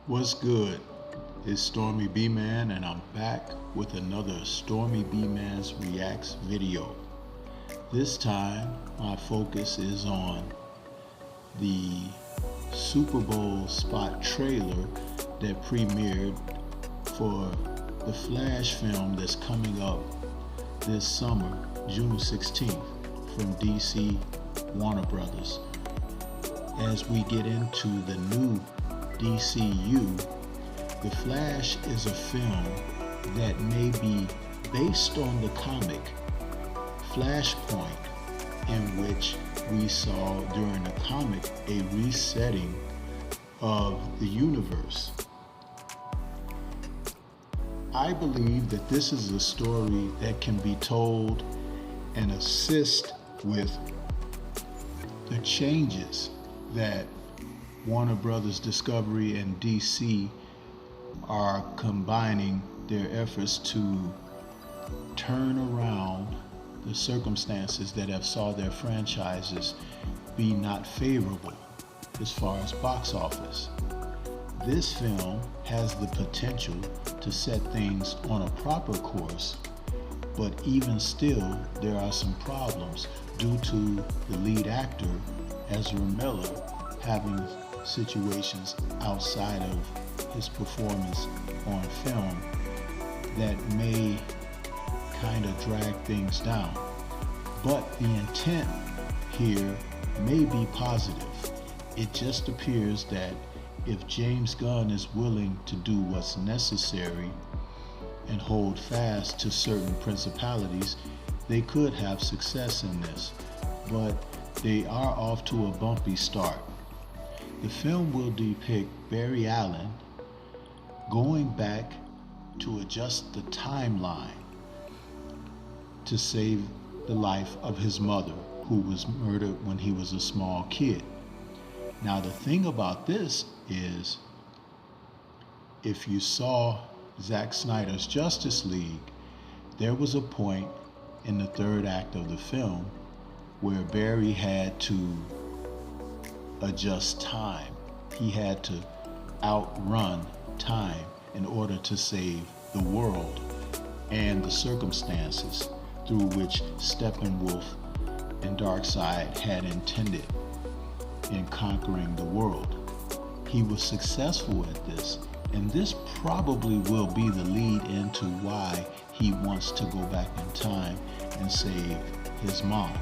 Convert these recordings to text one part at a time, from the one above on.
What's good? It's Stormybman and I'm back with another Stormybman's Reacts video. This time my focus is on the Super Bowl spot trailer that premiered for the Flash film that's coming up this summer, June 16th, from DC Warner Brothers. As we get into the new DCU, The Flash is a film that may be based on the comic Flashpoint, in which we saw during the comic a resetting of the universe. I believe that this is a story that can be told and assist with the changes that Warner Brothers Discovery and DC are combining their efforts to turn around the circumstances that have saw their franchises be not favorable as far as box office. This film has the potential to set things on a proper course, but even still there are some problems due to the lead actor, Ezra Miller, having situations outside of his performance on film that may kind of drag things down. But the intent here may be positive. It just appears that if James Gunn is willing to do what's necessary and hold fast to certain principalities, they could have success in this. But they are off to a bumpy start. The film will depict Barry Allen going back to adjust the timeline to save the life of his mother, who was murdered when he was a small kid. Now the thing about this is, if you saw Zack Snyder's Justice League, there was a point in the third act of the film where Barry had to adjust time. He had to outrun time in order to save the world and the circumstances through which Steppenwolf and Darkseid had intended in conquering the world. He was successful at this, and this probably will be the lead into why he wants to go back in time and save his mom.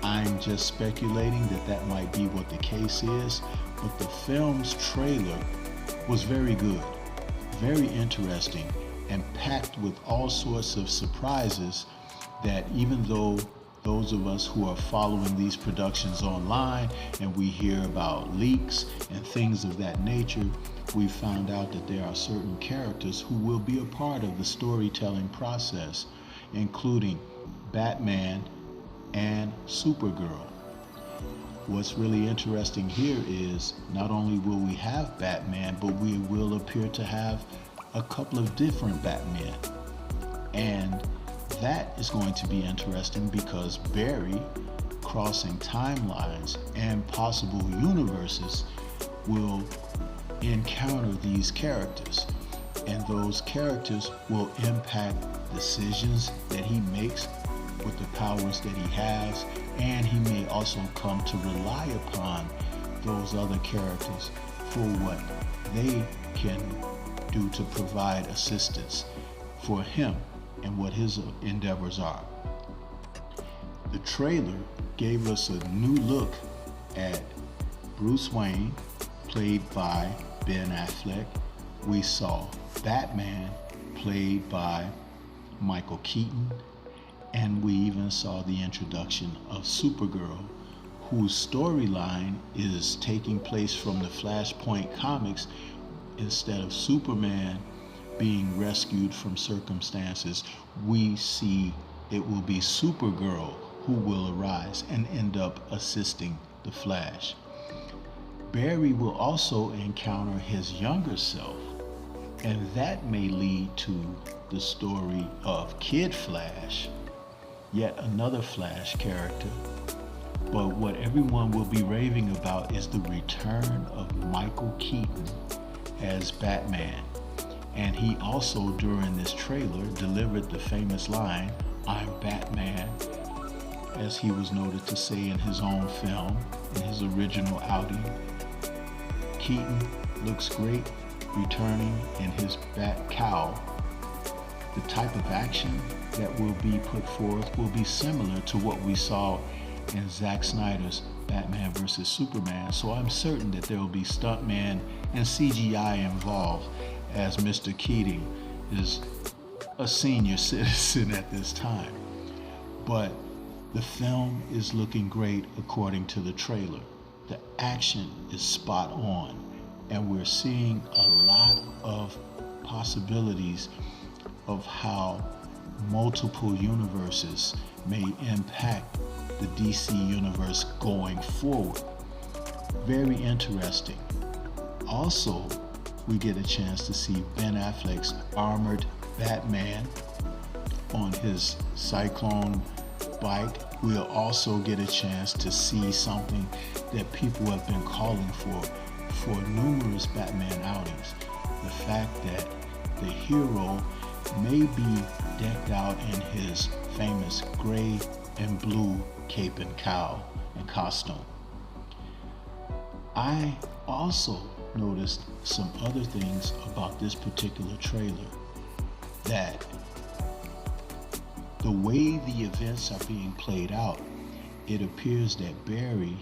I'm just speculating that that might be what the case is, but the film's trailer was very good, very interesting, and packed with all sorts of surprises that even though those of us who are following these productions online and we hear about leaks and things of that nature, we found out that there are certain characters who will be a part of the storytelling process, including Batman and Supergirl. What's really interesting here is not only will we have Batman, but we will appear to have a couple of different Batmen. And that is going to be interesting because Barry, crossing timelines and possible universes, will encounter these characters. And those characters will impact decisions that he makes with the powers that he has, and he may also come to rely upon those other characters for what they can do to provide assistance for him and what his endeavors are. The trailer gave us a new look at Bruce Wayne, played by Ben Affleck. We saw Batman, played by Michael Keaton, and we even saw the introduction of Supergirl, whose storyline is taking place from the Flashpoint comics. Instead of Superman being rescued from circumstances, we see it will be Supergirl who will arise and end up assisting the Flash. Barry will also encounter his younger self, and that may lead to the story of Kid Flash, yet another Flash character. But what everyone will be raving about is the return of Michael Keaton as Batman. And he also, during this trailer, delivered the famous line, "I'm Batman," as he was noted to say in his own film, in his original outing. Keaton looks great returning in his bat cowl. The type of action that will be put forth will be similar to what we saw in Zack Snyder's Batman vs. Superman, so I'm certain that there will be stuntmen and CGI involved, as Mr. Keating is a senior citizen at this time. But the film is looking great according to the trailer. The action is spot on, and we're seeing a lot of possibilities of how multiple universes may impact the DC universe going forward. Very interesting. Also, we get a chance to see Ben Affleck's armored Batman on his Cyclone bike. We'll also get a chance to see something that people have been calling for numerous Batman outings. The fact that the hero may be decked out in his famous gray and blue cape and cowl and costume. I also noticed some other things about this particular trailer, that the way the events are being played out, it appears that Barry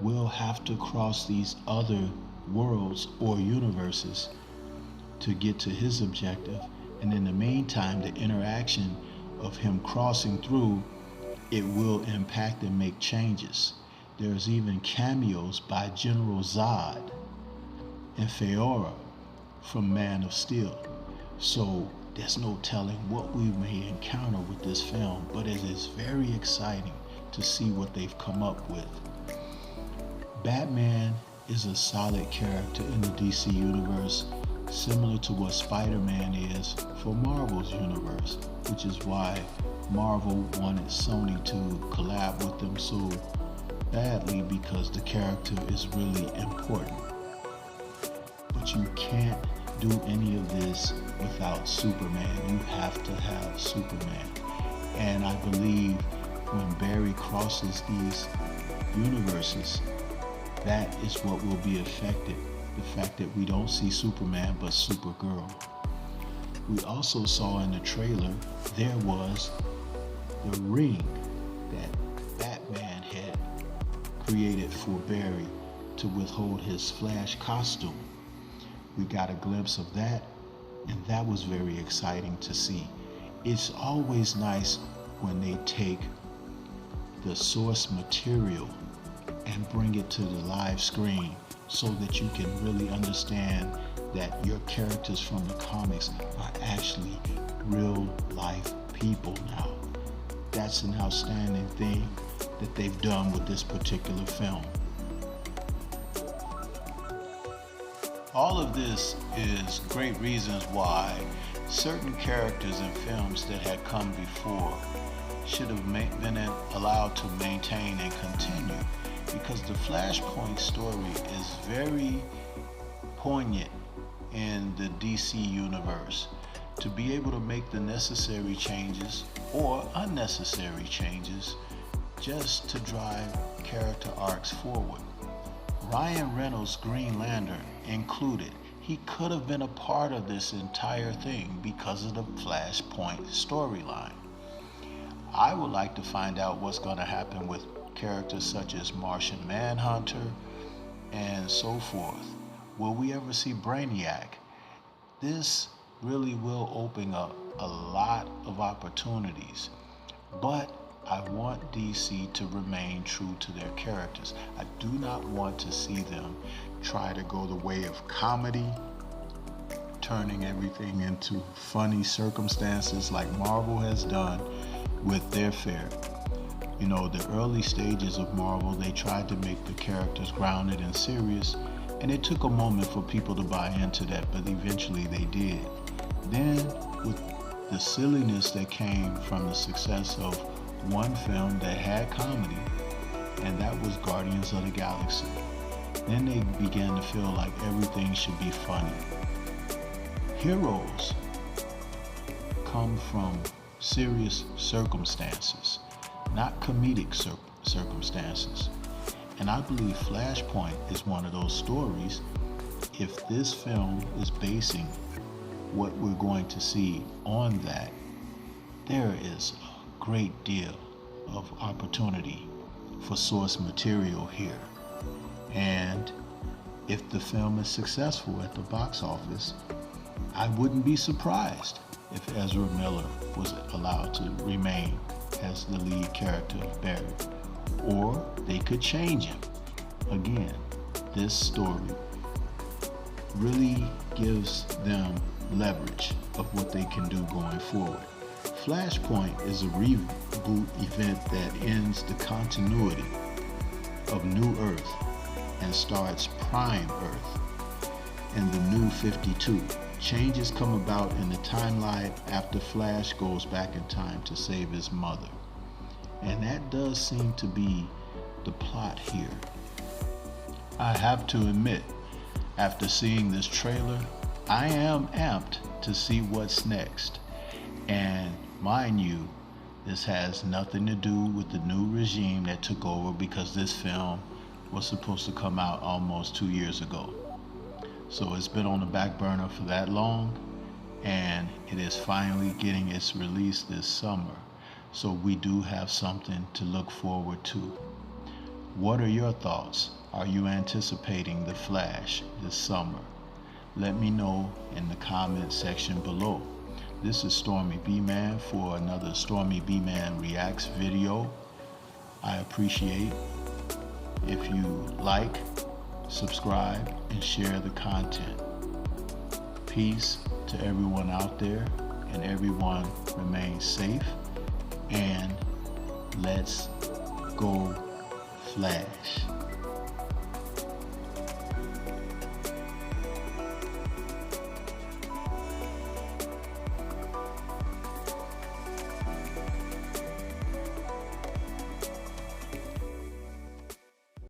will have to cross these other worlds or universes to get to his objective. And in the meantime, the interaction of him crossing through, it will impact and make changes. There's even cameos by General Zod and Feora from Man of Steel. So there's no telling what we may encounter with this film, but it is very exciting to see what they've come up with. Batman is a solid character in the DC universe, similar to what Spider-Man is for Marvel's universe, which is why Marvel wanted Sony to collab with them so badly, because the character is really important. But you can't do any of this without Superman. You have to have Superman. And I believe when Barry crosses these universes, that is what will be affected. The fact that we don't see Superman but Supergirl. We also saw in the trailer there was the ring that Batman had created for Barry to withhold his Flash costume. We got a glimpse of that, and that was very exciting to see. It's always nice when they take the source material and bring it to the live screen so that you can really understand that your characters from the comics are actually real life people now. That's an outstanding thing that they've done with this particular film. All of this is great reasons why certain characters in films that had come before should have been allowed to maintain and continue, because the Flashpoint story is very poignant in the DC universe. To be able to make the necessary changes or unnecessary changes just to drive character arcs forward. Ryan Reynolds' Green Lantern included. He could have been a part of this entire thing because of the Flashpoint storyline. I would like to find out what's going to happen with characters such as Martian Manhunter and so forth. Will we ever see Brainiac? This really will open up a lot of opportunities, but I want DC to remain true to their characters. I do not want to see them try to go the way of comedy, turning everything into funny circumstances like Marvel has done with their fare. You know, the early stages of Marvel, they tried to make the characters grounded and serious, and it took a moment for people to buy into that, but eventually they did. Then, with the silliness that came from the success of one film that had comedy, and that was Guardians of the Galaxy. Then they began to feel like everything should be funny. Heroes come from serious circumstances, not comedic circumstances. And I believe Flashpoint is one of those stories. If this film is basing what we're going to see on that, there is a great deal of opportunity for source material here. And if the film is successful at the box office, I wouldn't be surprised if Ezra Miller was allowed to remain as the lead character of Barry. Or they could change him. Again, this story really gives them leverage of what they can do going forward. Flashpoint is a reboot event that ends the continuity of New Earth and starts Prime Earth in the New 52. Changes come about in the timeline after Flash goes back in time to save his mother. And that does seem to be the plot here. I have to admit, after seeing this trailer, I am amped to see what's next. And mind you, this has nothing to do with the new regime that took over, because this film was supposed to come out almost 2 years ago. So it's been on the back burner for that long, and it is finally getting its release this summer. So we do have something to look forward to. What are your thoughts? Are you anticipating The Flash this summer? Let me know in the comment section below. This is Stormybman for another Stormybman Reacts video. I appreciate if you like, subscribe, and share the content. Peace to everyone out there, and everyone remain safe, and let's go Flash.